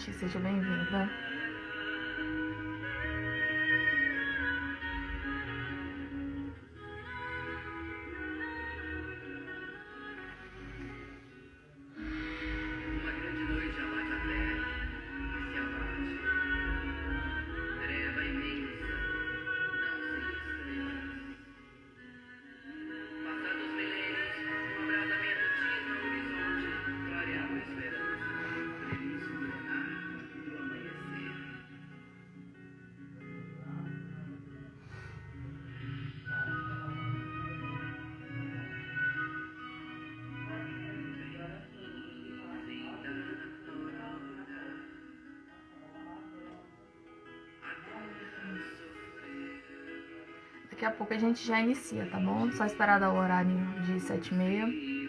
noite, seja bem-vinda. Daqui a pouco a gente já inicia, tá bom? Só esperar dar o horário de 7h30.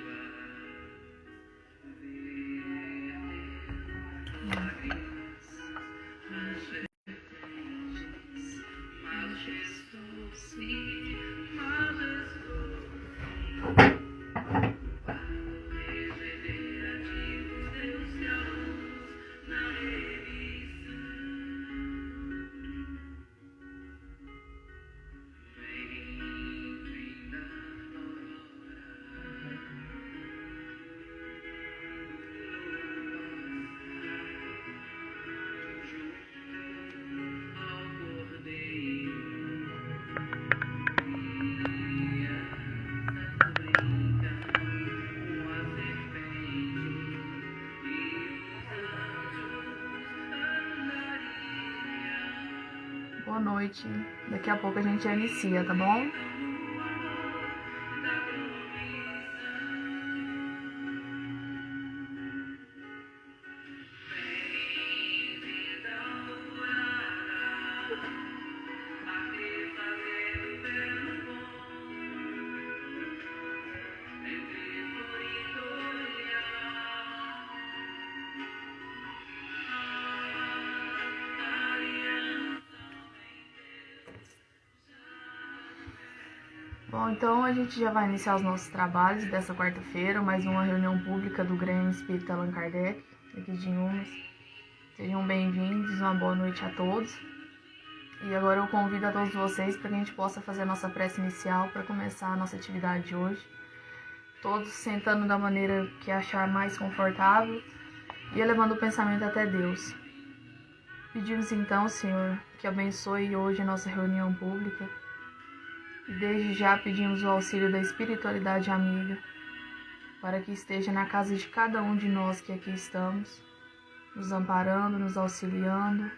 Boa noite. Daqui a pouco a gente já inicia, tá bom? Bom, então a gente já vai iniciar os nossos trabalhos dessa quarta-feira, mais uma reunião pública do Grêmio Espírita Allan Kardec, aqui de Inhumas. Sejam bem-vindos, uma boa noite a todos. E agora eu convido a todos vocês para que a gente possa fazer a nossa prece inicial para começar a nossa atividade de hoje. Todos sentando da maneira que achar mais confortável e elevando o pensamento até Deus. Pedimos então, Senhor, que abençoe hoje a nossa reunião pública. E desde já pedimos o auxílio da espiritualidade amiga, para que esteja na casa de cada um de nós que aqui estamos, nos amparando, nos auxiliando,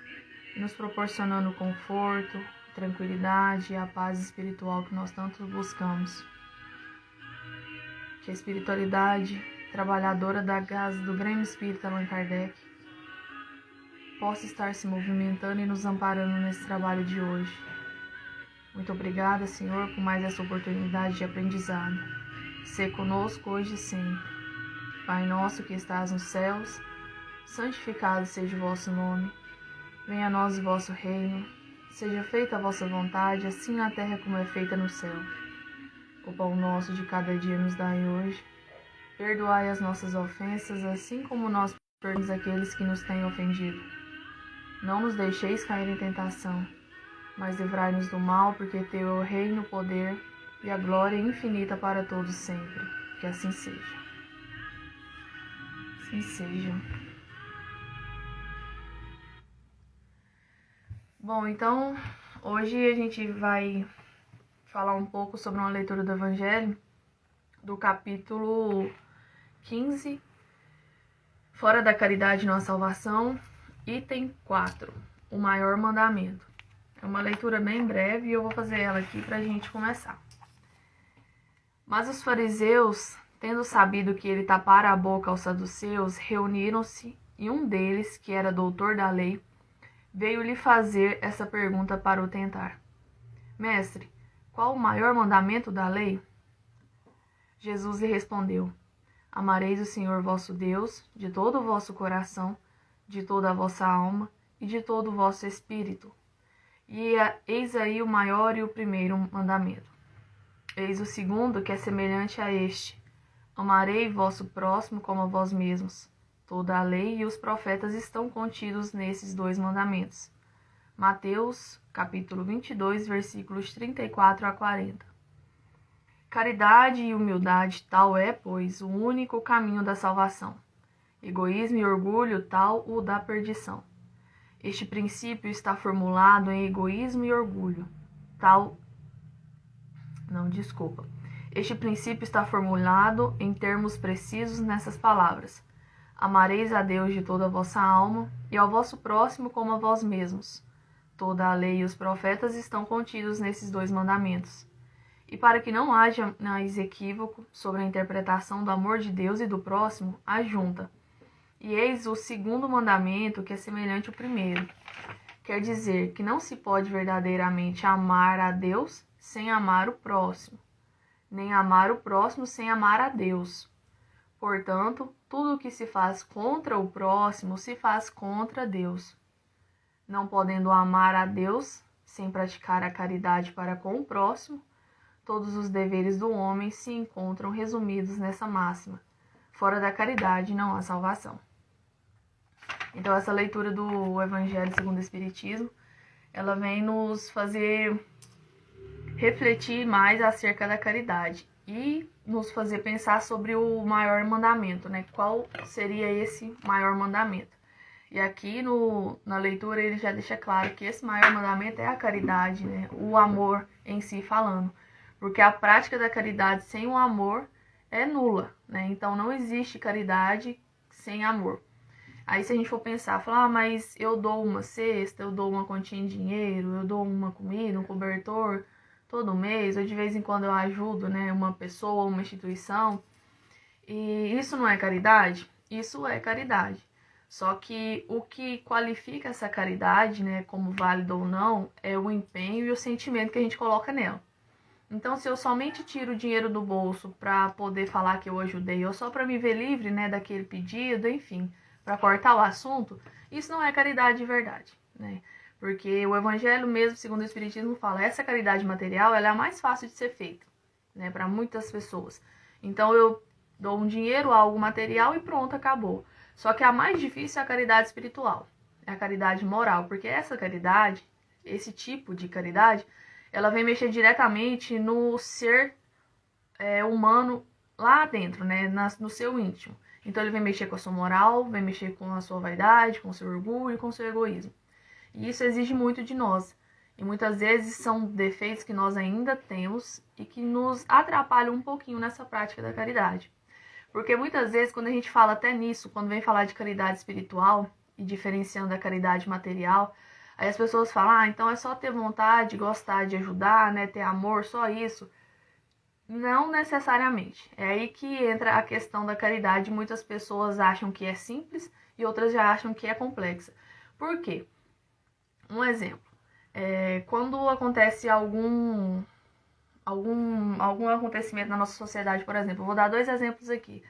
e nos proporcionando conforto, tranquilidade e a paz espiritual que nós tanto buscamos. Que a espiritualidade trabalhadora da casa do Grêmio Espírita Allan Kardec possa estar se movimentando e nos amparando nesse trabalho de hoje. Muito obrigada, Senhor, por mais essa oportunidade de aprendizado. Sê conosco hoje e sempre. Pai nosso que estás nos céus, santificado seja o vosso nome. Venha a nós o vosso reino. Seja feita a vossa vontade, assim na terra como é feita no céu. O pão nosso de cada dia nos dai hoje. Perdoai as nossas ofensas, assim como nós perdoamos aqueles que nos têm ofendido. Não nos deixeis cair em tentação, mas livrai-nos do mal, porque teu é o reino, o poder e a glória infinita para todos sempre. Que assim seja. Assim seja. Bom, então, hoje a gente vai falar um pouco sobre uma leitura do Evangelho, do capítulo 15, Fora da Caridade Não há Salvação, item 4, o maior mandamento. É uma leitura bem breve e eu vou fazer ela aqui para a gente começar. Mas os fariseus, tendo sabido que ele tapara a boca aos saduceus, reuniram-se e um deles, que era doutor da lei, veio lhe fazer essa pergunta para o tentar. Mestre, qual o maior mandamento da lei? Jesus lhe respondeu: Amareis o Senhor vosso Deus de todo o vosso coração, de toda a vossa alma e de todo o vosso espírito. E eis aí o maior e o primeiro mandamento. Eis o segundo, que é semelhante a este: amarei vosso próximo como a vós mesmos. Toda a lei e os profetas estão contidos nesses dois mandamentos. Mateus, capítulo 22, versículos 34 a 40. Caridade e humildade, tal é, pois, o único caminho da salvação. Egoísmo e orgulho, tal o da perdição. Este princípio está formulado em egoísmo e orgulho, Este princípio está formulado em termos precisos nessas palavras. Amareis a Deus de toda a vossa alma e ao vosso próximo como a vós mesmos. Toda a lei e os profetas estão contidos nesses dois mandamentos. E para que não haja mais equívoco sobre a interpretação do amor de Deus e do próximo, ajunta. E eis o segundo mandamento, que é semelhante ao primeiro. Quer dizer que não se pode verdadeiramente amar a Deus sem amar o próximo, nem amar o próximo sem amar a Deus. Portanto, tudo o que se faz contra o próximo se faz contra Deus. Não podendo amar a Deus sem praticar a caridade para com o próximo, todos os deveres do homem se encontram resumidos nessa máxima. Fora da caridade não há salvação. Então, essa leitura do Evangelho segundo o Espiritismo, ela vem nos fazer refletir mais acerca da caridade e nos fazer pensar sobre o maior mandamento, né? Qual seria esse maior mandamento? E aqui na leitura ele já deixa claro que esse maior mandamento é a caridade, né? O amor em si falando. Porque a prática da caridade sem o amor é nula, né? Então não existe caridade sem amor. Aí se a gente for pensar, falar, mas eu dou uma cesta, eu dou uma quantia em dinheiro, eu dou uma comida, um cobertor todo mês, ou de vez em quando eu ajudo, né, uma pessoa, uma instituição, e isso não é caridade? Isso é caridade. Só que o que qualifica essa caridade, né, como válida ou não, é o empenho e o sentimento que a gente coloca nela. Então, se eu somente tiro o dinheiro do bolso para poder falar que eu ajudei, ou só para me ver livre, né, daquele pedido, enfim, para cortar o assunto, isso não é caridade de verdade, né? Porque o Evangelho mesmo, segundo o Espiritismo, fala essa caridade material, ela é a mais fácil de ser feita, né, para muitas pessoas. Então, eu dou um dinheiro, algo material e pronto, acabou. Só que a mais difícil é a caridade espiritual, é a caridade moral, porque essa caridade, esse tipo de caridade, ela vem mexer diretamente no ser humano lá dentro, né, no seu íntimo. Então ele vem mexer com a sua moral, vem mexer com a sua vaidade, com o seu orgulho, com o seu egoísmo. E isso exige muito de nós. E muitas vezes são defeitos que nós ainda temos e que nos atrapalham um pouquinho nessa prática da caridade. Porque muitas vezes, quando a gente fala até nisso, quando vem falar de caridade espiritual e diferenciando da caridade material, aí as pessoas falam, então é só ter vontade, gostar de ajudar, né, ter amor, só isso. Não necessariamente. É aí que entra a questão da caridade. Muitas pessoas acham que é simples e outras já acham que é complexa. Por quê? Um exemplo. Quando acontece algum acontecimento na nossa sociedade, por exemplo, eu vou dar 2 exemplos aqui.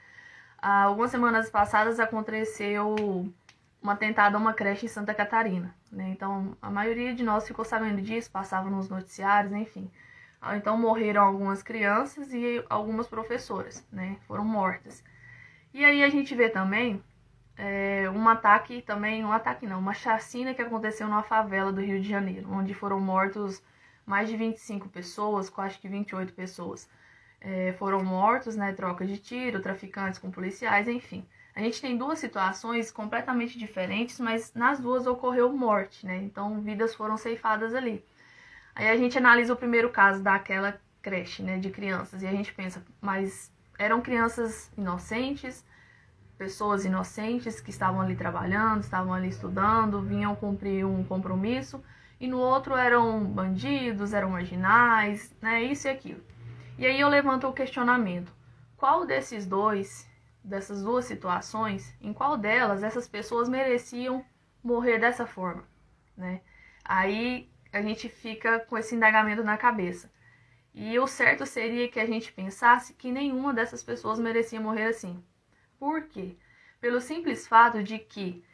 Algumas semanas passadas aconteceu um atentado a uma creche em Santa Catarina, né? Então, a maioria de nós ficou sabendo disso, passava nos noticiários, enfim. Então, morreram algumas crianças e algumas professoras, né? Foram mortas. E aí a gente vê também uma chacina que aconteceu numa favela do Rio de Janeiro, onde foram mortos mais de 25 pessoas, acho que 28 pessoas. Foram mortos, né? Troca de tiro, traficantes com policiais, enfim. A gente tem 2 situações completamente diferentes, mas nas 2 ocorreu morte, né? Então, vidas foram ceifadas ali. Aí a gente analisa o primeiro caso daquela creche, né, de crianças, e a gente pensa, mas eram crianças inocentes, pessoas inocentes que estavam ali trabalhando, estavam ali estudando, vinham cumprir um compromisso, e no outro eram bandidos, eram marginais, né, isso e aquilo. E aí eu levanto o questionamento, qual dessas 2 situações, em qual delas essas pessoas mereciam morrer dessa forma, né? Aí a gente fica com esse indagamento na cabeça. E o certo seria que a gente pensasse que nenhuma dessas pessoas merecia morrer assim. Por quê? Pelo simples fato de que,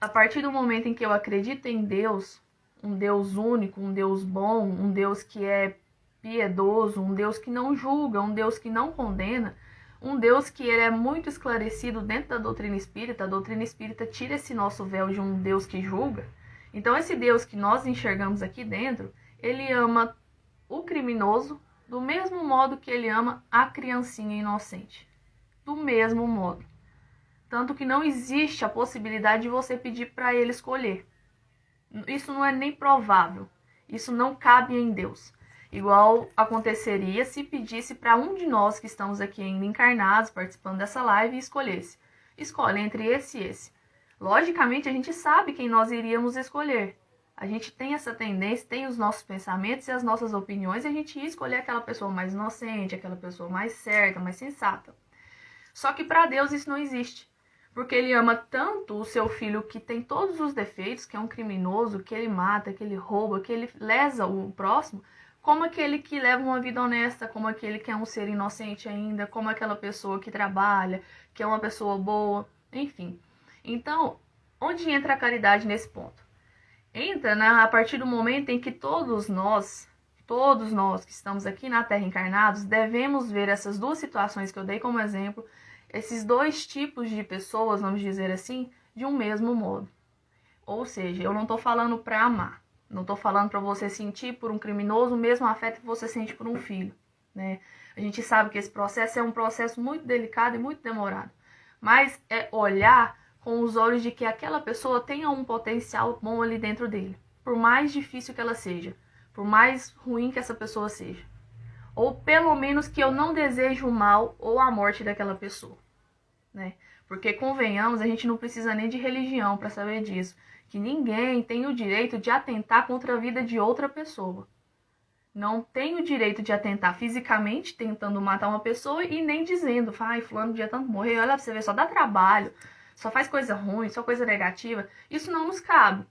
a partir do momento em que eu acredito em Deus, um Deus único, um Deus bom, um Deus que é piedoso, um Deus que não julga, um Deus que não condena, Um Deus que ele é muito esclarecido dentro da doutrina espírita. A doutrina espírita tira esse nosso véu de um Deus que julga. Então esse Deus que nós enxergamos aqui dentro, ele ama o criminoso do mesmo modo que ele ama a criancinha inocente. Do mesmo modo. Tanto que não existe a possibilidade de você pedir para ele escolher. Isso não é nem provável. Isso não cabe em Deus. Igual aconteceria se pedisse para um de nós que estamos aqui ainda encarnados, participando dessa live, e escolhesse. Escolhe entre esse e esse. Logicamente, a gente sabe quem nós iríamos escolher. A gente tem essa tendência, tem os nossos pensamentos e as nossas opiniões, e a gente ia escolher aquela pessoa mais inocente, aquela pessoa mais certa, mais sensata. Só que para Deus isso não existe. Porque ele ama tanto o seu filho que tem todos os defeitos, que é um criminoso, que ele mata, que ele rouba, que ele lesa o próximo, como aquele que leva uma vida honesta, como aquele que é um ser inocente ainda, como aquela pessoa que trabalha, que é uma pessoa boa, enfim. Então, onde entra a caridade nesse ponto? Entra, né, a partir do momento em que todos nós que estamos aqui na Terra encarnados, devemos ver essas duas situações que eu dei como exemplo, esses dois tipos de pessoas, vamos dizer assim, de um mesmo modo. Ou seja, eu não estou falando para amar. Não estou falando para você sentir por um criminoso o mesmo afeto que você sente por um filho, né? A gente sabe que esse processo é um processo muito delicado e muito demorado. Mas é olhar com os olhos de que aquela pessoa tenha um potencial bom ali dentro dele. Por mais difícil que ela seja. Por mais ruim que essa pessoa seja. Ou pelo menos que eu não desejo o mal ou a morte daquela pessoa, né? Porque, convenhamos, a gente não precisa nem de religião para saber disso. Que ninguém tem o direito de atentar contra a vida de outra pessoa. Não tem o direito de atentar fisicamente, tentando matar uma pessoa e nem dizendo, ai, fulano dia tanto morrer, olha pra você ver, só dá trabalho, só faz coisa ruim, só coisa negativa. Isso não nos cabe,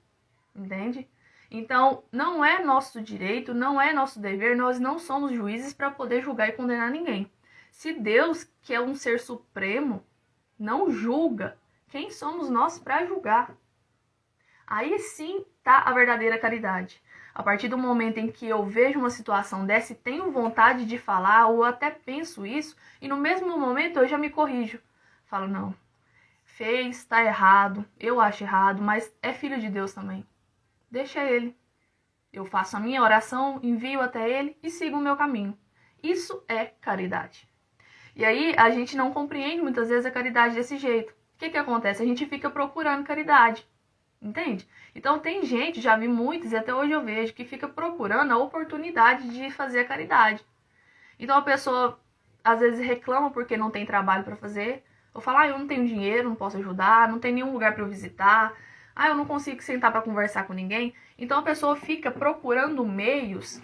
entende? Então, não é nosso direito, não é nosso dever, nós não somos juízes para poder julgar e condenar ninguém. Se Deus, que é um ser supremo, não julga, quem somos nós para julgar? Aí sim tá a verdadeira caridade. A partir do momento em que eu vejo uma situação dessa e tenho vontade de falar, ou até penso isso, e no mesmo momento eu já me corrijo. Falo, não, fez, tá errado, eu acho errado, mas é filho de Deus também. Deixa ele. Eu faço a minha oração, envio até ele e sigo o meu caminho. Isso é caridade. E aí a gente não compreende muitas vezes a caridade desse jeito. O que acontece? A gente fica procurando caridade. Entende? Então tem gente, já vi muitos e até hoje eu vejo, que fica procurando a oportunidade de fazer a caridade. Então a pessoa às vezes reclama porque não tem trabalho para fazer. Ou fala, eu não tenho dinheiro, não posso ajudar, não tem nenhum lugar para eu visitar. Eu não consigo sentar para conversar com ninguém. Então a pessoa fica procurando meios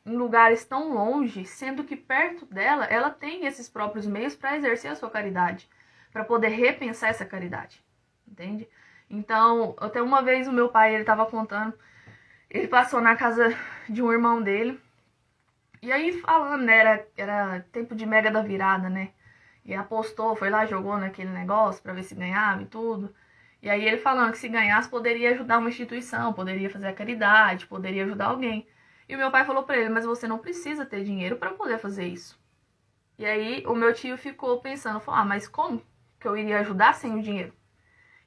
em lugares tão longe, sendo que perto dela, ela tem esses próprios meios para exercer a sua caridade, para poder repensar essa caridade, entende? Então, até uma vez o meu pai, ele estava contando, ele passou na casa de um irmão dele, e aí falando, né, era tempo de Mega da Virada, né? E apostou, foi lá, jogou naquele negócio para ver se ganhava e tudo. E aí ele falando que se ganhasse poderia ajudar uma instituição, poderia fazer a caridade, poderia ajudar alguém. E o meu pai falou pra ele, mas você não precisa ter dinheiro para poder fazer isso. E aí o meu tio ficou pensando, falou, mas como que eu iria ajudar sem o dinheiro?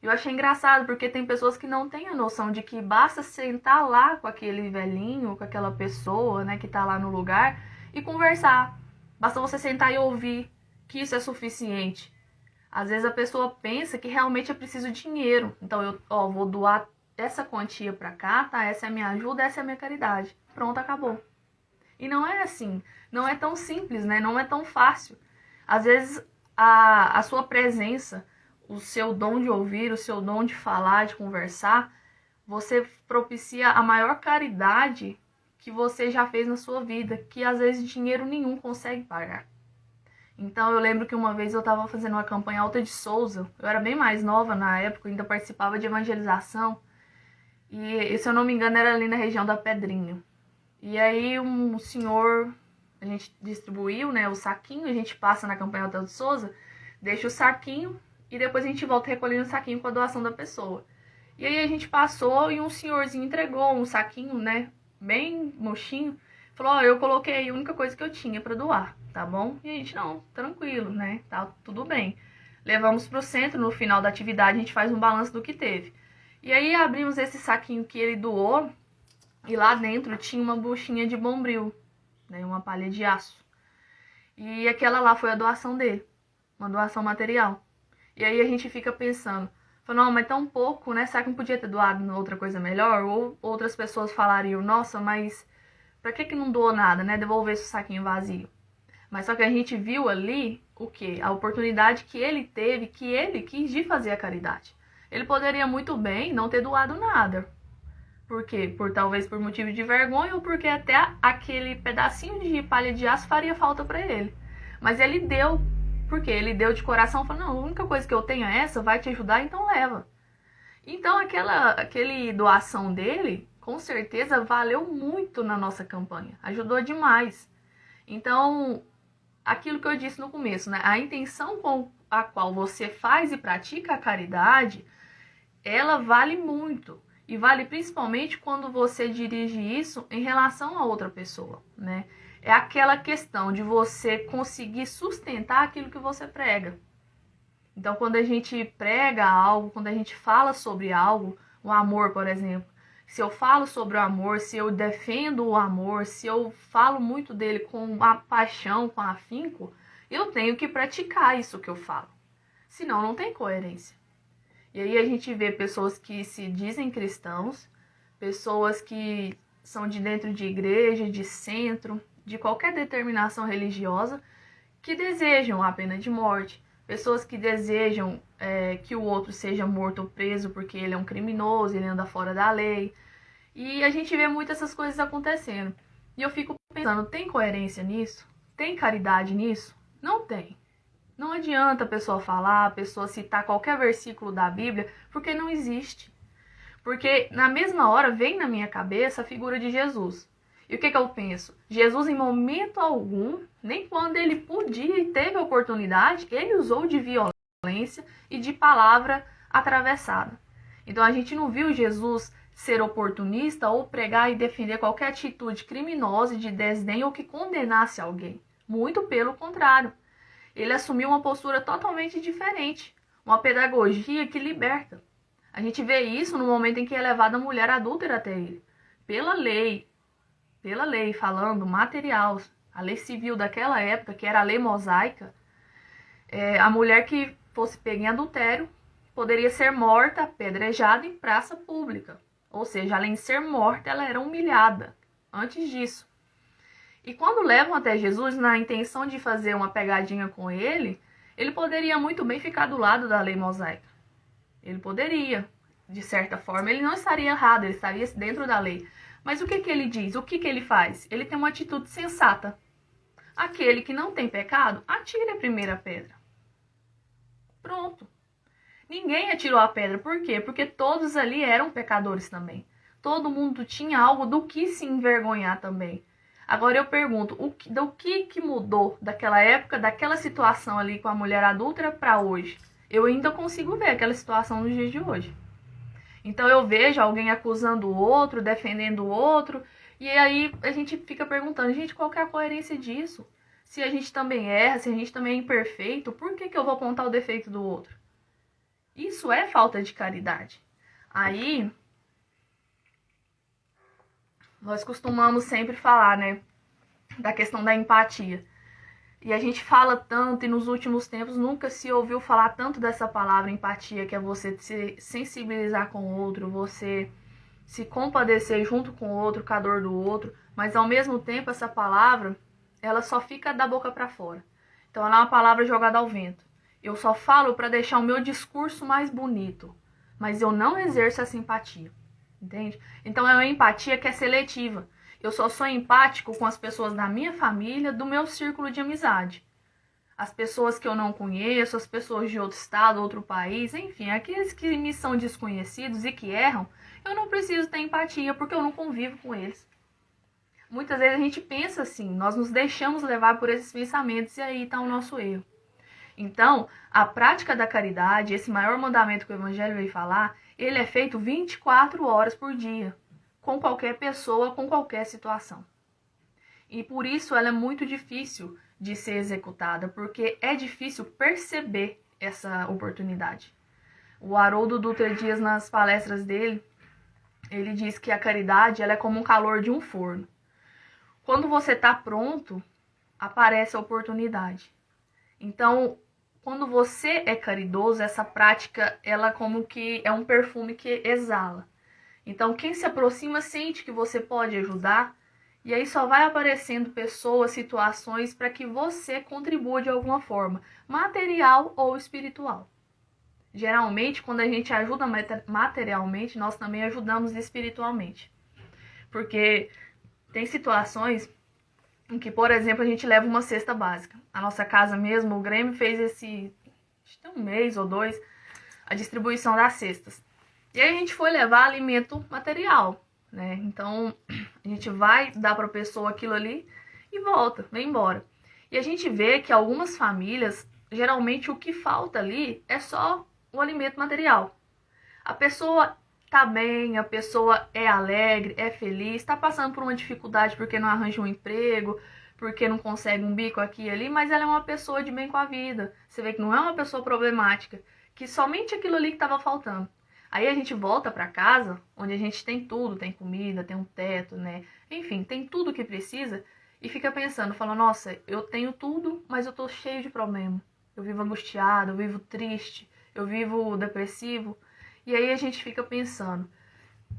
Eu achei engraçado, porque tem pessoas que não têm a noção de que basta sentar lá com aquele velhinho, com aquela pessoa, né, que tá lá no lugar e conversar. Basta você sentar e ouvir, que isso é suficiente. Às vezes a pessoa pensa que realmente é preciso dinheiro. Então eu vou doar essa quantia pra cá, tá? Essa é a minha ajuda, essa é a minha caridade. Pronto, acabou. E não é assim. Não é tão simples, né? Não é tão fácil. Às vezes a sua presença, o seu dom de ouvir, o seu dom de falar, de conversar, você propicia a maior caridade que você já fez na sua vida, que às vezes dinheiro nenhum consegue pagar. Então eu lembro que uma vez eu estava fazendo uma campanha Alta de Souza, eu era bem mais nova na época, ainda participava de evangelização, e se eu não me engano era ali na região da Pedrinha. E aí um senhor, a gente distribuiu, né, o saquinho, a gente passa na campanha Alta de Souza, deixa o saquinho e depois a gente volta recolhendo o saquinho com a doação da pessoa. E aí a gente passou e um senhorzinho entregou um saquinho, né, bem mochinho, falou, eu coloquei aí a única coisa que eu tinha para doar. tá bom? E a gente, não, tranquilo, né? Tá tudo bem. Levamos pro centro, no final da atividade a gente faz um balanço do que teve. E aí abrimos esse saquinho que ele doou e lá dentro tinha uma buchinha de bombril, né? Uma palha de aço. E aquela lá foi a doação dele, uma doação material. E aí a gente fica pensando, não, mas tão pouco, né? Será que não podia ter doado outra coisa melhor? Ou outras pessoas falariam, nossa, mas pra que não doou nada, né? Devolver esse saquinho vazio. Mas só que a gente viu ali o quê? A oportunidade que ele teve, que ele quis de fazer a caridade. Ele poderia muito bem não ter doado nada. Por quê? Talvez por motivo de vergonha ou porque até aquele pedacinho de palha de aço faria falta para ele. Mas ele deu. Por quê? Ele deu de coração, falou, não, a única coisa que eu tenho é essa, vai te ajudar, então leva. Então aquele doação dele, com certeza, valeu muito na nossa campanha. Ajudou demais. Então, aquilo que eu disse no começo, né? A intenção com a qual você faz e pratica a caridade, ela vale muito. E vale principalmente quando você dirige isso em relação a outra pessoa, né? É aquela questão de você conseguir sustentar aquilo que você prega. Então, quando a gente prega algo, quando a gente fala sobre algo, o amor, por exemplo, se eu falo sobre o amor, se eu defendo o amor, se eu falo muito dele com a paixão, com afinco, eu tenho que praticar isso que eu falo. Senão, não tem coerência. E aí a gente vê pessoas que se dizem cristãos, pessoas que são de dentro de igreja, de centro, de qualquer determinação religiosa, que desejam a pena de morte, pessoas que desejam que o outro seja morto ou preso porque ele é um criminoso, ele anda fora da lei. E a gente vê muito essas coisas acontecendo. E eu fico pensando, tem coerência nisso? Tem caridade nisso? Não tem. Não adianta a pessoa falar, a pessoa citar qualquer versículo da Bíblia, porque não existe. Porque na mesma hora vem na minha cabeça a figura de Jesus. E o que eu penso? Jesus, em momento algum, nem quando ele podia e teve a oportunidade, ele usou de violência e de palavra atravessada. Então a gente não viu Jesus ser oportunista ou pregar e defender qualquer atitude criminosa de desdém ou que condenasse alguém. Muito pelo contrário. Ele assumiu uma postura totalmente diferente, uma pedagogia que liberta. A gente vê isso no momento em que é levada a mulher adúltera até ele. Pela lei, falando material, a lei civil daquela época, que era a lei mosaica, a mulher que fosse pega em adultério poderia ser morta, apedrejada em praça pública. Ou seja, além de ser morta, ela era humilhada antes disso. E quando levam até Jesus na intenção de fazer uma pegadinha com ele, ele poderia muito bem ficar do lado da lei mosaica. Ele poderia, de certa forma, ele não estaria errado, ele estaria dentro da lei. Mas o que ele diz? O que ele faz? Ele tem uma atitude sensata. Aquele que não tem pecado, atire a primeira pedra. Pronto. Ninguém atirou a pedra. Por quê? Porque todos ali eram pecadores também. Todo mundo tinha algo do que se envergonhar também. Agora eu pergunto, do que mudou daquela época, daquela situação ali com a mulher adúltera para hoje? Eu ainda consigo ver aquela situação nos dias de hoje. Então eu vejo alguém acusando o outro, defendendo o outro, e aí a gente fica perguntando, gente, qual que é a coerência disso? Se a gente também erra, se a gente também é imperfeito, por que eu vou apontar o defeito do outro? Isso é falta de caridade. Aí, nós costumamos sempre falar, né, da questão da empatia. E a gente fala tanto, e nos últimos tempos nunca se ouviu falar tanto dessa palavra empatia, que é você se sensibilizar com o outro, você se compadecer junto com o outro, com a dor do outro, mas ao mesmo tempo essa palavra, ela só fica da boca para fora. Então ela é uma palavra jogada ao vento. Eu só falo para deixar o meu discurso mais bonito, mas eu não exerço essa empatia, entende? Então é uma empatia que é seletiva. Eu só sou empático com as pessoas da minha família, do meu círculo de amizade. As pessoas que eu não conheço, as pessoas de outro estado, outro país, enfim, aqueles que me são desconhecidos e que erram, eu não preciso ter empatia porque eu não convivo com eles. Muitas vezes a gente pensa assim, nós nos deixamos levar por esses pensamentos e aí está o nosso erro. Então, a prática da caridade, esse maior mandamento que o Evangelho veio falar, ele é feito 24 horas por dia, com qualquer pessoa, com qualquer situação. E por isso ela é muito difícil de ser executada, porque é difícil perceber essa oportunidade. O Haroldo Dutra Dias, nas palestras dele, ele diz que a caridade ela é como o calor de um forno. Quando você está pronto, aparece a oportunidade. Então, quando você é caridoso, essa prática, ela como que é um perfume que exala. Então, quem se aproxima sente que você pode ajudar, e aí só vai aparecendo pessoas, situações para que você contribua de alguma forma, material ou espiritual. Geralmente, quando a gente ajuda materialmente, nós também ajudamos espiritualmente. Porque tem situações em que, por exemplo, a gente leva uma cesta básica. A nossa casa mesmo, o Grêmio fez acho que tem um mês ou dois, a distribuição das cestas. E aí a gente foi levar alimento material, né? Então, a gente vai dar para a pessoa aquilo ali e volta, vem embora. E a gente vê que algumas famílias, geralmente o que falta ali é só o alimento material. A pessoa tá bem, a pessoa é alegre, é feliz, tá passando por uma dificuldade porque não arranja um emprego, porque não consegue um bico aqui e ali, mas ela é uma pessoa de bem com a vida. Você vê que não é uma pessoa problemática, que somente aquilo ali que estava faltando. Aí a gente volta para casa, onde a gente tem tudo, tem comida, tem um teto, né? Enfim, tem tudo que precisa e fica pensando, fala, nossa, eu tenho tudo, mas eu tô cheio de problema. Eu vivo angustiado, eu vivo triste, eu vivo depressivo. E aí a gente fica pensando,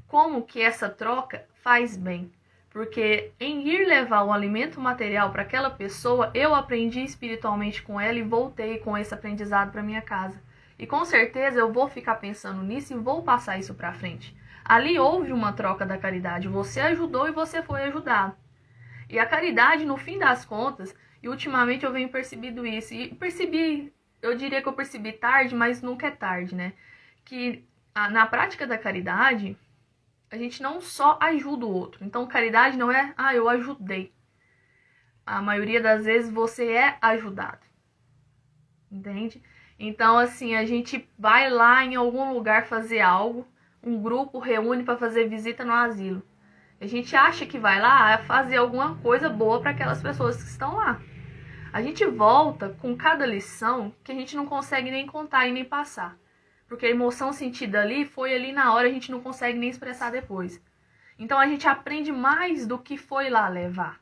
como que essa troca faz bem? Porque em ir levar o alimento material para aquela pessoa, eu aprendi espiritualmente com ela e voltei com esse aprendizado para minha casa. E com certeza eu vou ficar pensando nisso e vou passar isso para frente. Ali houve uma troca da caridade, você ajudou e você foi ajudado. E a caridade, no fim das contas, e ultimamente eu venho percebido isso, e percebi, eu diria que eu percebi tarde, mas nunca é tarde, né? Que na prática da caridade, a gente não só ajuda o outro. Então, caridade não é, eu ajudei. A maioria das vezes você é ajudado. Entende? Então, assim, a gente vai lá em algum lugar fazer algo, um grupo reúne para fazer visita no asilo. A gente acha que vai lá fazer alguma coisa boa para aquelas pessoas que estão lá. A gente volta com cada lição que a gente não consegue nem contar e nem passar. Porque a emoção sentida ali foi ali na hora, a gente não consegue nem expressar depois. Então a gente aprende mais do que foi lá levar.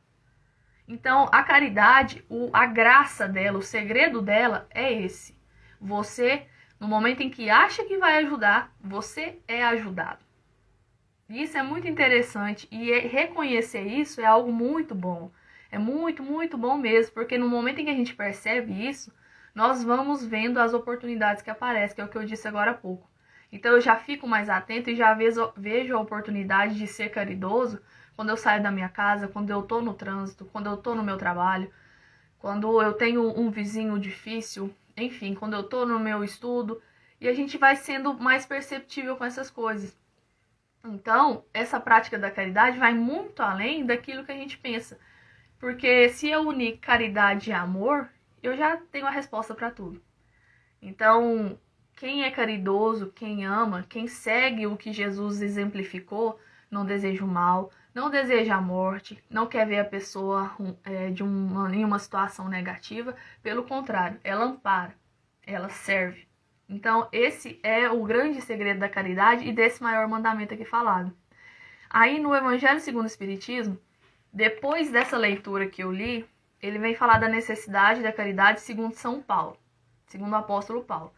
Então a caridade, a graça dela, o segredo dela é esse. Você, no momento em que acha que vai ajudar, você é ajudado. Isso é muito interessante e reconhecer isso é algo muito bom. É muito, muito bom mesmo, porque no momento em que a gente percebe isso, nós vamos vendo as oportunidades que aparecem, que é o que eu disse agora há pouco. Então eu já fico mais atento e já vejo a oportunidade de ser caridoso quando eu saio da minha casa, quando eu tô no trânsito, quando eu tô no meu trabalho, quando eu tenho um vizinho difícil, enfim, quando eu tô no meu estudo, e a gente vai sendo mais perceptível com essas coisas. Então, essa prática da caridade vai muito além daquilo que a gente pensa. Porque se eu unir caridade e amor, eu já tenho a resposta para tudo. Então, quem é caridoso, quem ama, quem segue o que Jesus exemplificou, não deseja o mal, não deseja a morte, não quer ver a pessoa em uma situação negativa. Pelo contrário, ela ampara, ela serve. Então, esse é o grande segredo da caridade e desse maior mandamento aqui falado. Aí, no Evangelho segundo o Espiritismo, depois dessa leitura que eu li, ele vem falar da necessidade da caridade segundo São Paulo, segundo o apóstolo Paulo.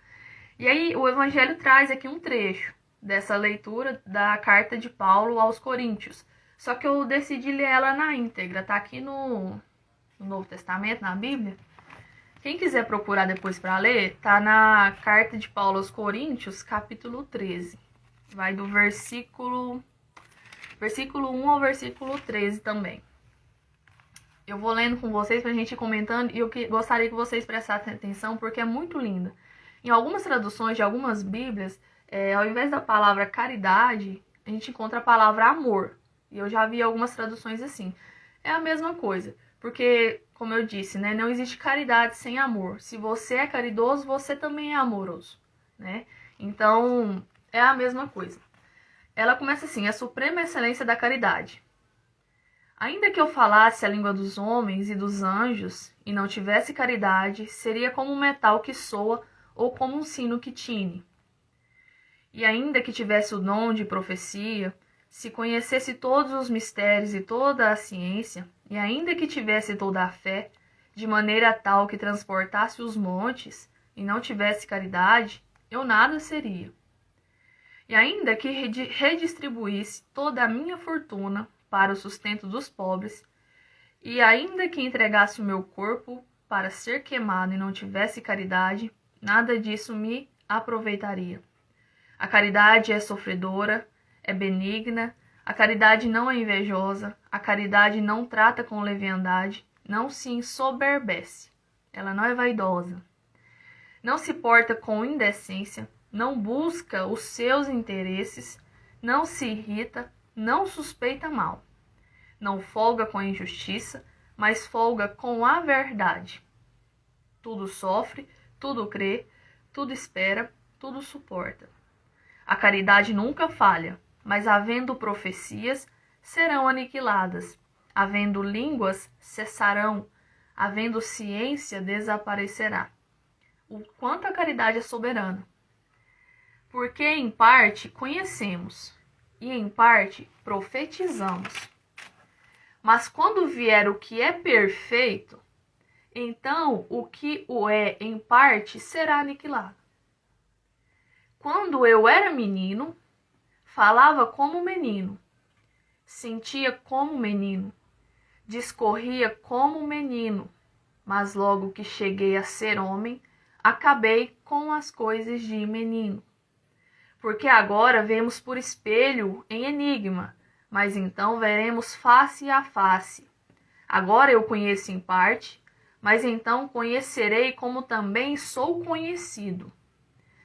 E aí o Evangelho traz aqui um trecho dessa leitura da carta de Paulo aos Coríntios. Só que eu decidi ler ela na íntegra, tá aqui no Novo Testamento, na Bíblia. Quem quiser procurar depois para ler, tá na carta de Paulo aos Coríntios, capítulo 13. Vai do versículo 1 ao versículo 13 também. Eu vou lendo com vocês pra gente ir comentando e eu gostaria que vocês prestassem atenção porque é muito linda. Em algumas traduções de algumas bíblias, ao invés da palavra caridade, a gente encontra a palavra amor. E eu já vi algumas traduções assim. É a mesma coisa, porque, como eu disse, né, não existe caridade sem amor. Se você é caridoso, você também é amoroso, né? Então, é a mesma coisa. Ela começa assim, a suprema excelência da caridade. Ainda que eu falasse a língua dos homens e dos anjos e não tivesse caridade, seria como um metal que soa ou como um sino que tine. E ainda que tivesse o dom de profecia, se conhecesse todos os mistérios e toda a ciência, e ainda que tivesse toda a fé, de maneira tal que transportasse os montes, e não tivesse caridade, eu nada seria. E ainda que redistribuísse toda a minha fortuna para o sustento dos pobres, e ainda que entregasse o meu corpo para ser queimado e não tivesse caridade, nada disso me aproveitaria. A caridade é sofredora, é benigna, a caridade não é invejosa, a caridade não trata com leviandade, não se ensoberbece, ela não é vaidosa, não se porta com indecência, não busca os seus interesses, não se irrita, não suspeita mal, não folga com a injustiça, mas folga com a verdade. Tudo sofre, tudo crê, tudo espera, tudo suporta. A caridade nunca falha, mas havendo profecias, serão aniquiladas. Havendo línguas, cessarão. Havendo ciência, desaparecerá. O quanto a caridade é soberana. Porque em parte conhecemos, e em parte profetizamos. Mas quando vier o que é perfeito, então o que o é em parte será aniquilado. Quando eu era menino, falava como menino, sentia como menino, discorria como menino, mas logo que cheguei a ser homem, acabei com as coisas de menino. Porque agora vemos por espelho em enigma, mas então veremos face a face. Agora eu conheço em parte, mas então conhecerei como também sou conhecido.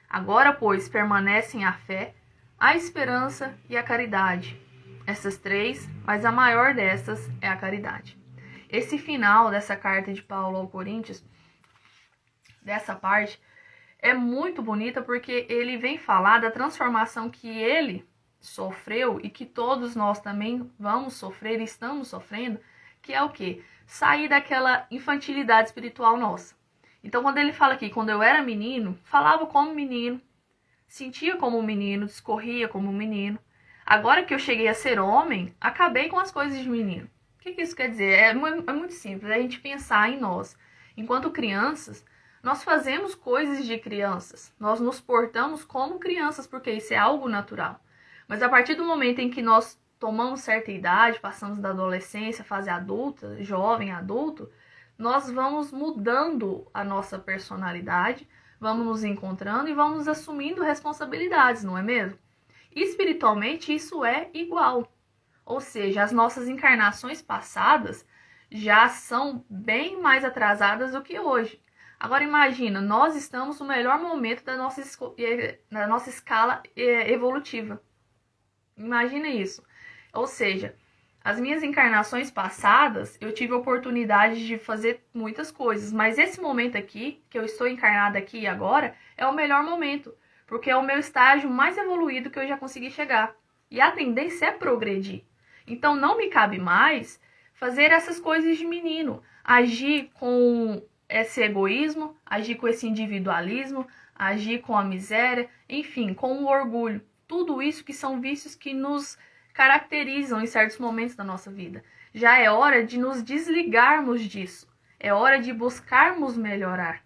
Agora, pois, permanecem a fé, a esperança e a caridade. Essas três, mas a maior dessas é a caridade. Esse final dessa carta de Paulo aos Coríntios, dessa parte, é muito bonita porque ele vem falar da transformação que ele sofreu e que todos nós também vamos sofrer e estamos sofrendo, que é o quê? Sair daquela infantilidade espiritual nossa. Então, quando ele fala aqui, quando eu era menino, falava como menino, sentia como menino, discorria como menino. Agora que eu cheguei a ser homem, acabei com as coisas de menino. O que isso quer dizer? É muito simples, é a gente pensar em nós. Enquanto crianças, nós fazemos coisas de crianças. Nós nos portamos como crianças, porque isso é algo natural. Mas a partir do momento em que nós tomamos certa idade, passamos da adolescência, fase adulta, jovem, adulto, nós vamos mudando a nossa personalidade, vamos nos encontrando e vamos assumindo responsabilidades, não é mesmo? Espiritualmente, isso é igual. Ou seja, as nossas encarnações passadas já são bem mais atrasadas do que hoje. Agora imagina, nós estamos no melhor momento da nossa escala evolutiva. Imagina isso. Ou seja, as minhas encarnações passadas, eu tive a oportunidade de fazer muitas coisas, mas esse momento aqui, que eu estou encarnada aqui e agora, é o melhor momento, porque é o meu estágio mais evoluído que eu já consegui chegar. E a tendência é progredir. Então não me cabe mais fazer essas coisas de menino, agir com esse egoísmo, agir com esse individualismo, agir com a miséria, enfim, com o orgulho. Tudo isso que são vícios que nos caracterizam em certos momentos da nossa vida. Já é hora de nos desligarmos disso. É hora de buscarmos melhorar.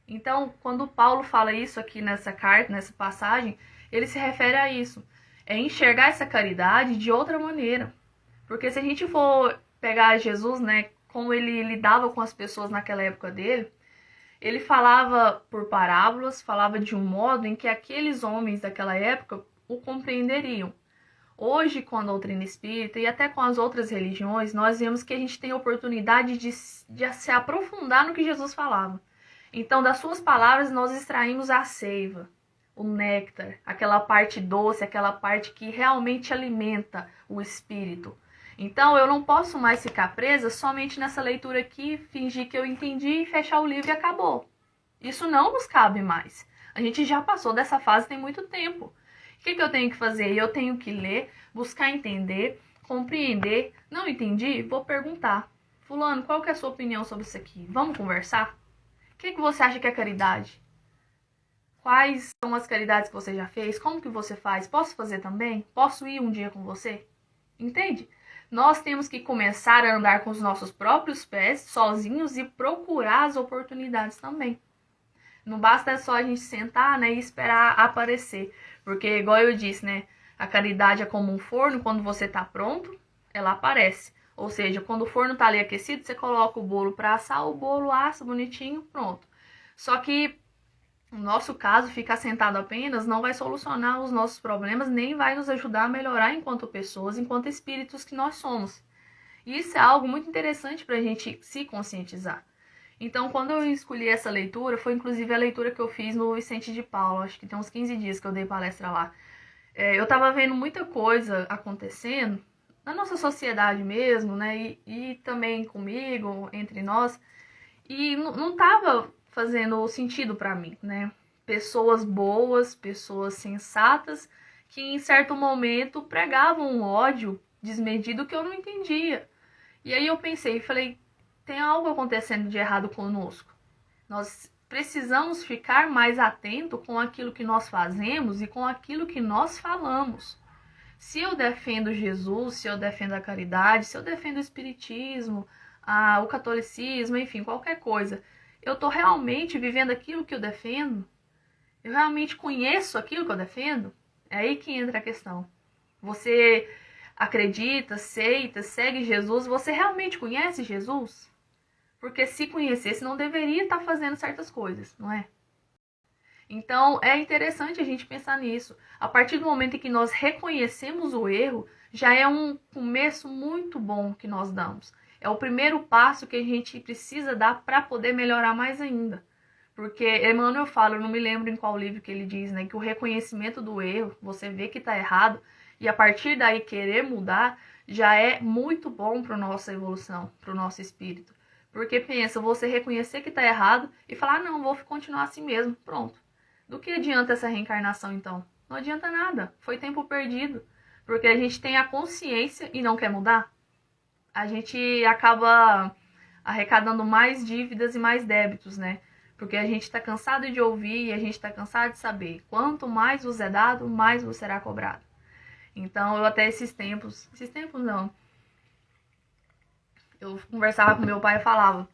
Então, quando Paulo fala isso aqui nessa carta, nessa passagem, ele se refere a isso. É enxergar essa caridade de outra maneira. Porque se a gente for pegar Jesus, né, como ele lidava com as pessoas naquela época dele, ele falava por parábolas, falava de um modo em que aqueles homens daquela época o compreenderiam. Hoje, com a doutrina espírita e até com as outras religiões, nós vemos que a gente tem a oportunidade de se aprofundar no que Jesus falava. Então, das suas palavras, nós extraímos a seiva, o néctar, aquela parte doce, aquela parte que realmente alimenta o espírito. Então, eu não posso mais ficar presa somente nessa leitura aqui, fingir que eu entendi, fechar o livro e acabou. Isso não nos cabe mais. A gente já passou dessa fase tem muito tempo. O que eu tenho que fazer? Eu tenho que ler, buscar entender, compreender. Não entendi? Vou perguntar. Fulano, qual que é a sua opinião sobre isso aqui? Vamos conversar? O que você acha que é caridade? Quais são as caridades que você já fez? Como que você faz? Posso fazer também? Posso ir um dia com você? Entende? Nós temos que começar a andar com os nossos próprios pés, sozinhos, e procurar as oportunidades também. Não basta só a gente sentar, né, e esperar aparecer. Porque, igual eu disse, né, a caridade é como um forno, quando você tá pronto, ela aparece. Ou seja, quando o forno tá ali aquecido, você coloca o bolo para assar, o bolo assa bonitinho, pronto. Só que no nosso caso, ficar sentado apenas não vai solucionar os nossos problemas, nem vai nos ajudar a melhorar enquanto pessoas, enquanto espíritos que nós somos. E isso é algo muito interessante para a gente se conscientizar. Então, quando eu escolhi essa leitura, foi inclusive a leitura que eu fiz no Vicente de Paulo, acho que tem uns 15 dias que eu dei palestra lá. Eu estava vendo muita coisa acontecendo na nossa sociedade mesmo, né, e também comigo, entre nós, e não estava fazendo sentido para mim, né? Pessoas boas, pessoas sensatas, que em certo momento pregavam um ódio desmedido que eu não entendia. E aí eu pensei, falei, tem algo acontecendo de errado conosco. Nós precisamos ficar mais atento com aquilo que nós fazemos e com aquilo que nós falamos. Se eu defendo Jesus, se eu defendo a caridade, se eu defendo o espiritismo, o catolicismo, enfim, qualquer coisa, eu estou realmente vivendo aquilo que eu defendo? Eu realmente conheço aquilo que eu defendo? É aí que entra a questão. Você acredita, aceita, segue Jesus? Você realmente conhece Jesus? Porque se conhecesse, não deveria estar fazendo certas coisas, não é? Então, é interessante a gente pensar nisso. A partir do momento em que nós reconhecemos o erro, já é um começo muito bom que nós damos. É o primeiro passo que a gente precisa dar para poder melhorar mais ainda. Porque Emmanuel fala, eu não me lembro em qual livro que ele diz, né, que o reconhecimento do erro, você vê que está errado, e a partir daí querer mudar, já é muito bom para a nossa evolução, para o nosso espírito. Porque pensa, você reconhecer que está errado e falar, não, vou continuar assim mesmo, pronto. Do que adianta essa reencarnação, então? Não adianta nada, foi tempo perdido. Porque a gente tem a consciência e não quer mudar. A gente acaba arrecadando mais dívidas e mais débitos, né? Porque a gente está cansado de ouvir e a gente está cansado de saber. Quanto mais vos é dado, mais vos será cobrado. Então, eu até esses tempos não, eu conversava com meu pai e falava,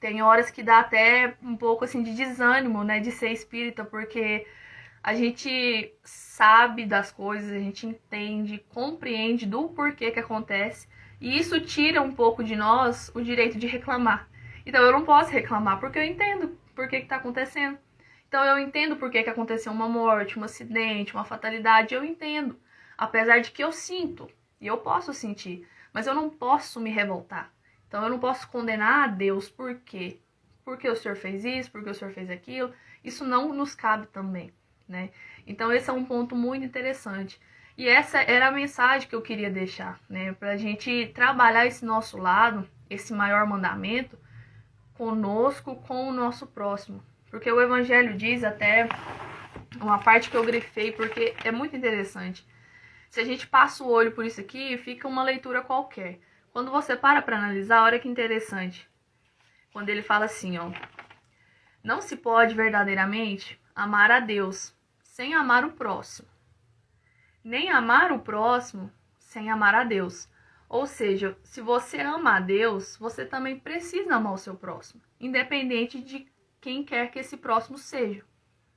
tem horas que dá até um pouco assim de desânimo, né, de ser espírita, porque a gente sabe das coisas, a gente entende, compreende do porquê que acontece, e isso tira um pouco de nós o direito de reclamar. Então eu não posso reclamar, porque eu entendo por que está acontecendo. Então eu entendo por que aconteceu uma morte, um acidente, uma fatalidade, eu entendo. Apesar de que eu sinto, e eu posso sentir, mas eu não posso me revoltar. Então eu não posso condenar a Deus, por quê? Porque o Senhor fez isso, porque o Senhor fez aquilo. Isso não nos cabe também, né? Então esse é um ponto muito interessante. E essa era a mensagem que eu queria deixar, né? Pra gente trabalhar esse nosso lado, esse maior mandamento, conosco, com o nosso próximo. Porque o Evangelho diz até uma parte que eu grifei, porque é muito interessante. Se a gente passa o olho por isso aqui, fica uma leitura qualquer. Quando você para analisar, olha que interessante. Quando ele fala assim, ó. Não se pode verdadeiramente amar a Deus sem amar o próximo. Nem amar o próximo sem amar a Deus. Ou seja, se você ama a Deus, você também precisa amar o seu próximo. Independente de quem quer que esse próximo seja.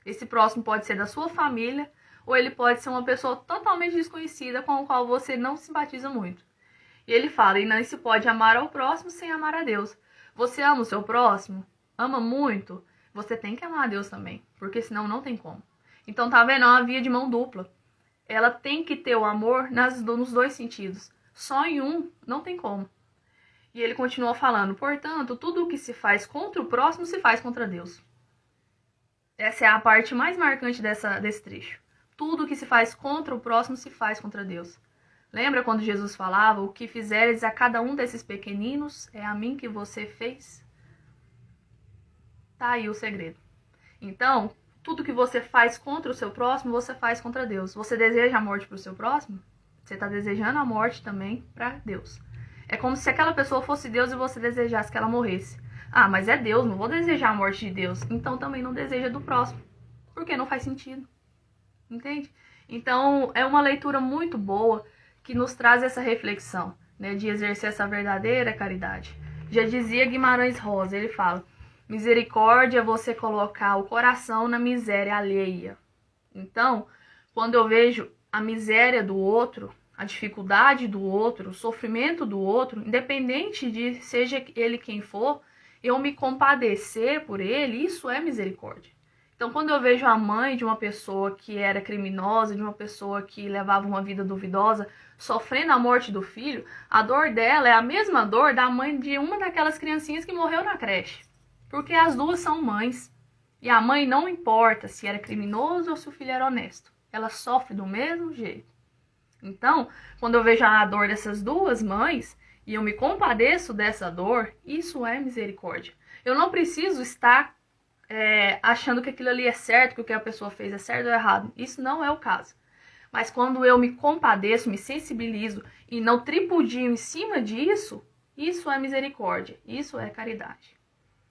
Esse próximo pode ser da sua família, ou ele pode ser uma pessoa totalmente desconhecida com a qual você não simpatiza muito. E ele fala, e não se pode amar ao próximo sem amar a Deus. Você ama o seu próximo? Ama muito? Você tem que amar a Deus também, porque senão não tem como. Então tá vendo? É uma via de mão dupla. Ela tem que ter o amor nos dois sentidos. Só em um não tem como. E ele continua falando, portanto, tudo o que se faz contra o próximo se faz contra Deus. Essa é a parte mais marcante desse trecho. Tudo o que se faz contra o próximo se faz contra Deus. Lembra quando Jesus falava, o que fizeres a cada um desses pequeninos, é a mim que você fez? Tá aí o segredo. Então, tudo que você faz contra o seu próximo, você faz contra Deus. Você deseja a morte para o seu próximo? Você está desejando a morte também para Deus. É como se aquela pessoa fosse Deus e você desejasse que ela morresse. Ah, mas é Deus, não vou desejar a morte de Deus. Então também não deseja do próximo, porque não faz sentido. Entende? Então é uma leitura muito boa que nos traz essa reflexão, né, de exercer essa verdadeira caridade. Já dizia Guimarães Rosa, ele fala: misericórdia é você colocar o coração na miséria alheia. Então, quando eu vejo a miséria do outro, a dificuldade do outro, o sofrimento do outro, independente de seja ele quem for, eu me compadecer por ele, isso é misericórdia. Então, quando eu vejo a mãe de uma pessoa que era criminosa, de uma pessoa que levava uma vida duvidosa, sofrendo a morte do filho, a dor dela é a mesma dor da mãe de uma daquelas criancinhas que morreu na creche. Porque as duas são mães. E a mãe não importa se era criminoso ou se o filho era honesto. Ela sofre do mesmo jeito. Então, quando eu vejo a dor dessas duas mães e eu me compadeço dessa dor, isso é misericórdia. Eu não preciso estar achando que aquilo ali é certo, que o que a pessoa fez é certo ou errado. Isso não é o caso. Mas quando eu me compadeço, me sensibilizo e não tripudio em cima disso, isso é misericórdia, isso é caridade.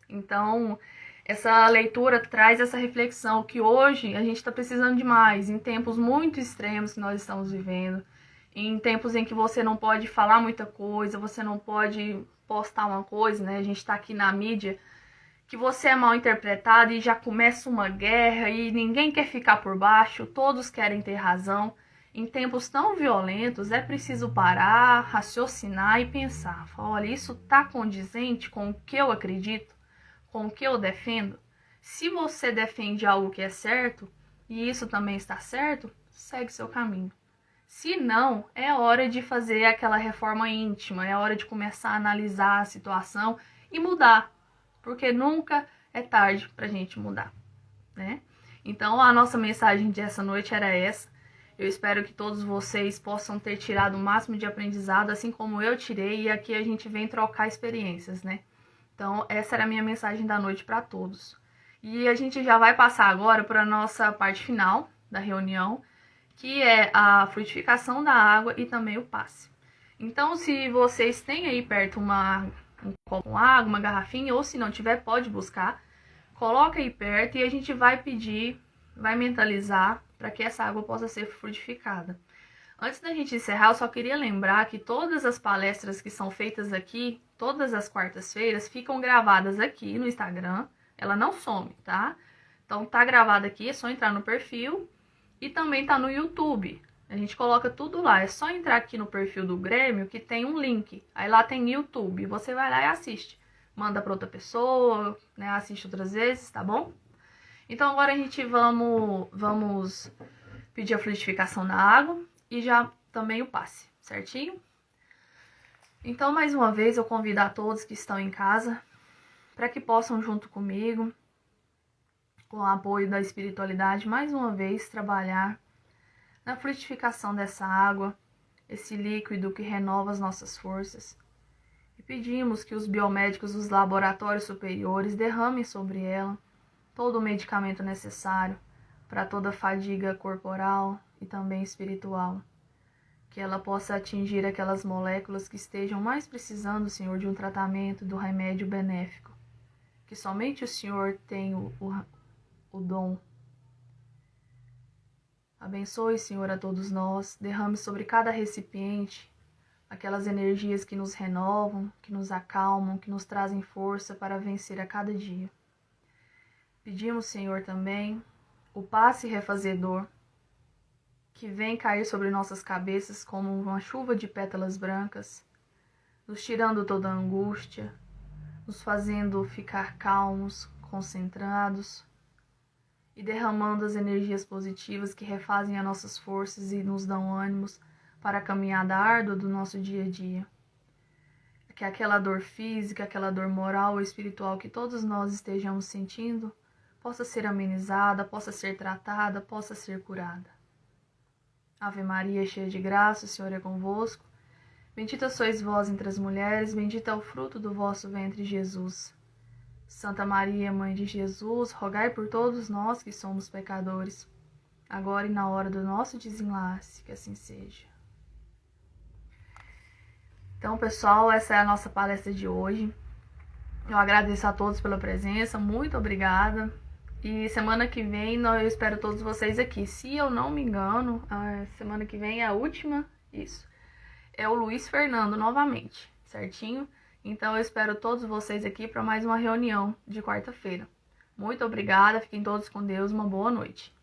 Então, essa leitura traz essa reflexão que hoje a gente está precisando de mais, em tempos muito extremos que nós estamos vivendo, em tempos em que você não pode falar muita coisa, você não pode postar uma coisa, né? A gente está aqui na mídia, que você é mal interpretado e já começa uma guerra e ninguém quer ficar por baixo, todos querem ter razão. Em tempos tão violentos, é preciso parar, raciocinar e pensar. Olha, isso está condizente com o que eu acredito, com o que eu defendo? Se você defende algo que é certo, e isso também está certo, segue seu caminho. Se não, é hora de fazer aquela reforma íntima, é hora de começar a analisar a situação e mudar. Porque nunca é tarde pra gente mudar, né? Então, a nossa mensagem dessa noite era essa. Eu espero que todos vocês possam ter tirado o máximo de aprendizado, assim como eu tirei, e aqui a gente vem trocar experiências, né? Então, essa era a minha mensagem da noite para todos. E a gente já vai passar agora para a nossa parte final da reunião, que é a frutificação da água e também o passe. Então, se vocês têm aí perto um copo com água, uma garrafinha, ou se não tiver, pode buscar. Coloca aí perto e a gente vai pedir, vai mentalizar para que essa água possa ser frutificada. Antes da gente encerrar, eu só queria lembrar que todas as palestras que são feitas aqui, todas as quartas-feiras, ficam gravadas aqui no Instagram. Ela não some, tá? Então tá gravada aqui, é só entrar no perfil e também tá no YouTube. A gente coloca tudo lá, é só entrar aqui no perfil do Grêmio que tem um link. Aí lá tem YouTube, você vai lá e assiste. Manda para outra pessoa, né? Assiste outras vezes, tá bom? Então agora a gente vamos pedir a fluidificação da água e já também o passe, certinho? Então mais uma vez eu convido a todos que estão em casa para que possam junto comigo, com o apoio da espiritualidade, mais uma vez trabalhar na fluidificação dessa água, esse líquido que renova as nossas forças. E pedimos que os biomédicos dos laboratórios superiores derramem sobre ela todo o medicamento necessário para toda a fadiga corporal e também espiritual. Que ela possa atingir aquelas moléculas que estejam mais precisando, Senhor, de um tratamento, do remédio benéfico. Que somente o Senhor tem o dom. Abençoe, Senhor, a todos nós. Derrame sobre cada recipiente aquelas energias que nos renovam, que nos acalmam, que nos trazem força para vencer a cada dia. Pedimos, Senhor, também o passe refazedor que vem cair sobre nossas cabeças como uma chuva de pétalas brancas, nos tirando toda a angústia, nos fazendo ficar calmos, concentrados e derramando as energias positivas que refazem as nossas forças e nos dão ânimos para a caminhada árdua do nosso dia a dia. Que aquela dor física, aquela dor moral ou espiritual que todos nós estejamos sentindo possa ser amenizada, possa ser tratada, possa ser curada. Ave Maria, cheia de graça, o Senhor é convosco. Bendita sois vós entre as mulheres, bendito é o fruto do vosso ventre, Jesus. Santa Maria, Mãe de Jesus, rogai por todos nós que somos pecadores, agora e na hora do nosso desenlace, que assim seja. Então, pessoal, essa é a nossa palestra de hoje. Eu agradeço a todos pela presença, muito obrigada. E semana que vem eu espero todos vocês aqui. Se eu não me engano, semana que vem é a última, isso. É o Luiz Fernando novamente, certinho? Então eu espero todos vocês aqui para mais uma reunião de quarta-feira. Muito obrigada, fiquem todos com Deus, uma boa noite.